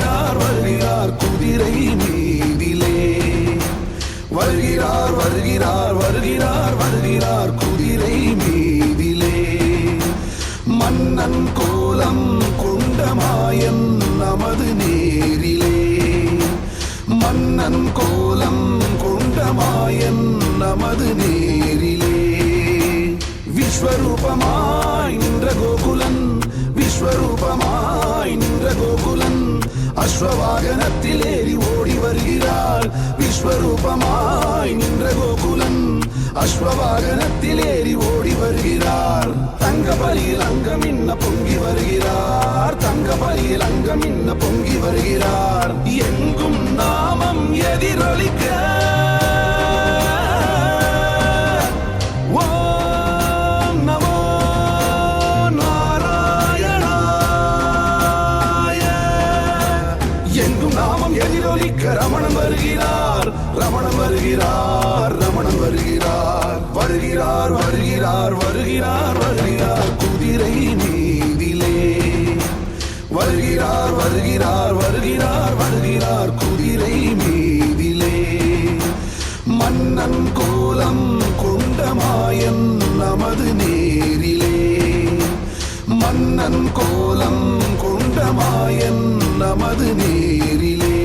வருகிறார் வருகிறார் குதிரை மீதிலே வருகிறார் வருகிறார் வருகிறார் வருகிறார் குதிரை மீதிலே மன்னன் கோலம் கொண்ட மாயன் நமது நேரிலே மன்னன் கோலம் கொண்ட மாயன் நமது நேரிலே விஸ்வரூபமாய் நின்ற கோகுலன் விஸ்வரூபமாய் நின்ற கோகுலன் அஸ்வவாகனத்தில் ஏறி ஓடி வருகிறார் விஸ்வரூபமாய் நின்ற கோகுலன் அஸ்வவாகனத்தில் ஏறி ஓடி வருகிறார் தங்கபலியில் அங்கம் இன்ன பொங்கி வருகிறார் தங்கபலியில் அங்கம் இன்ன பொங்கி வருகிறார் எங்கும் நாமம் எதிரொலிக்க ரமணன் வருகிறார் ரமணன் வருகிறார் ரமணன் வருகிறார் வருகிறார் வருகிறார் வருகிறார் வருகிறார் குதிரை மீதிலே வருகிறார் வருகிறார் வருகிறார் வருகிறார் குதிரை மீதிலே மன்னன் கோலம் கொண்ட மாயன் நமது நேரிலே மன்னன் கோலம் கொண்ட மாயன் நமது நேரிலே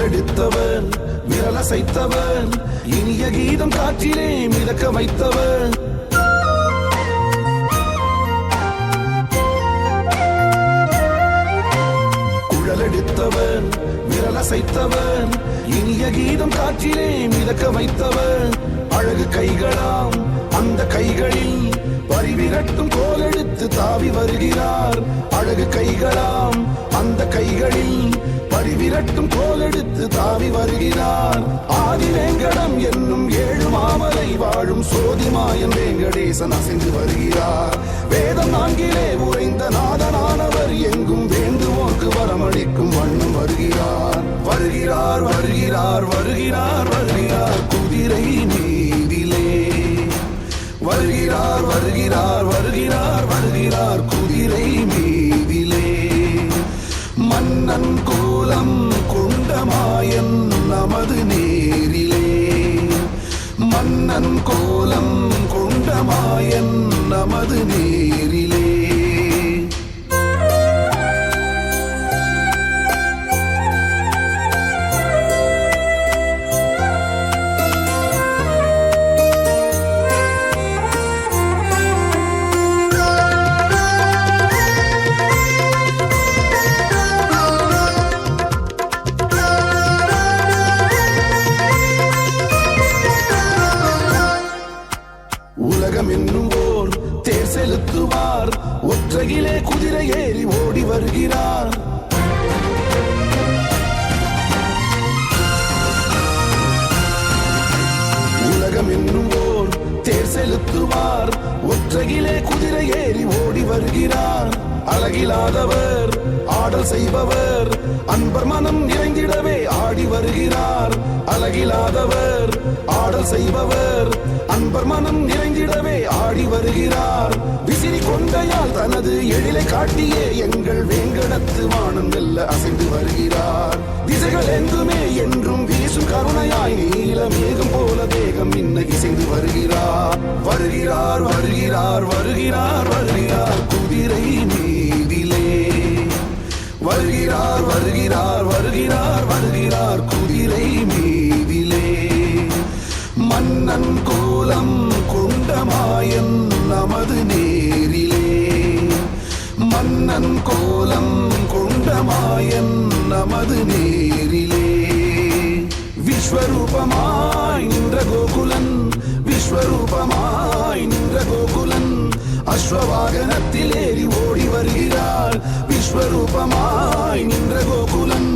எடுத்தவன் விரலசைத்தவன் இனிய கீதம் காற்றிலே மிதக்க வைத்தவன் குழலெடுத்தவன் விரலசைத்தவன் இனிய கீதம் காற்றிலே மிதக்க வைத்தவன் அழகு கைகளாம் அந்த கைகளில் பரிவிரட்டும் கோலெடுத்து தாவி வருகிறார் அழகு கைகளாம் அந்த கைகளில் பரிவிரட்டும் கோலெடுத்து தாவி வருகிறார் ஆதி வேங்கடம் என்னும் ஏழு மாமலை வாழும் சோதிமாயன் வேங்கடேசன் அசைந்து வருகிறார் வேதம் நான்கிலே உறைந்த நாதனானவர் எங்கும் வேண்டுவோர்க்கு வரமளிக்கும் வண்ணம் வருகிறார் வருகிறார் வருகிறார் வருகிறார் வருகிறார் குதிரை மீதிலே வருகிறார் வருகிறார் வருகிறார் வருகிறார் குதிரை மீதிலே மன்னன் கோலம் கொண்ட மாயன் நமது நேரிலே மன்னன் கோலம் கொண்ட மாயன் நமது நேரிலே என்னுவோர் தேர் செலுத்துவார் ஒற்றையிலே குதிரை ஏறி ஓடி வருகிறார் உலகம் என்னுவோர் தேர் செலுத்துவார் ஒற்றையிலே குதிரை ஏறி ஓடி வருகிறார் அழகிலாதவர் ஆடல் செய்பவர் அன்பர் மனம் நிறைந்திடவே ஆடி வருகிறார் அழகிலாதவர் ஆடல் செய்பவர் அன்பர் மனம் நிறைந்திடவே ஆடி வருகிறார் விசிறி கொண்டையால் தனது எழிலை காட்டியே எங்கள் வேங்கடத்து வானம் வெல்ல அசைந்து வருகிறார் திசைகள் எங்குமே என்றும் வீசும் கருணையாய் நீல மேகம் போல தேகம் இன்ன இசைந்து வருகிறார் வருகிறார் வருகிறார் வருகிறார் வருகிறார் குதிரை மீதிலே வருகிறார் வருகிறார் வருகிறார் வருகிறார் குதிரை மீதிலே மன்னன் கோலம் கொண்ட மாயன் நமது நேரிலே மன்னன் கோலம் கொண்ட மாயன் நமது நேரிலே விஸ்வரூபமாய் நின்ற கோகுலன் விஸ்வரூபமாய் நின்ற கோகுலன் அஸ்வவாகனத்தில் ஏறி ஓடி வருகிறார் விஸ்வரூபமாய் நின்ற கோகுலன்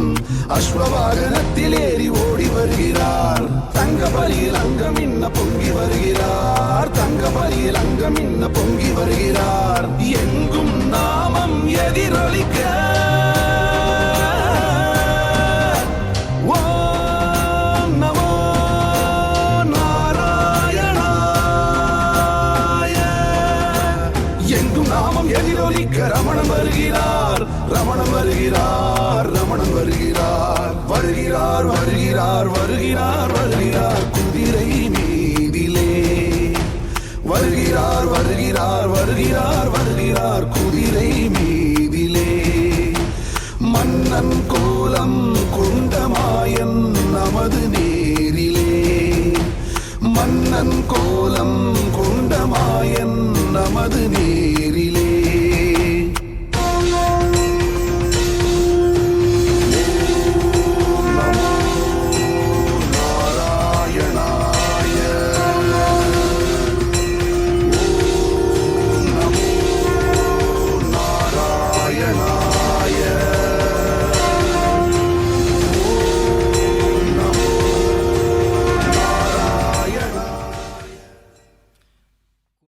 அஸ்வவாகனத்தில் ஏறி ஓடி வருகிறார் மின்ன பொங்கி வருகிறார் எங்கும் நாமம் எதிரொலிக்க ஓம் நமோ நாராயணாய எங்கும் நாமம் எதிரொலிக்க ரமணன் வருகிறார் ரமணன் வருகிறார் ரமணன் வருகிறார் வருகிறார் வருகிறார் வருகிறார் வருகிறார் குதிரை மீதிலே வருகிறார் வருகிறார் வருகிறார் வருகிறார் குதிரை மீதிலே மன்னன் கோலம் கொண்ட மாயன் நமது நேரிலே மன்னன் கோலம்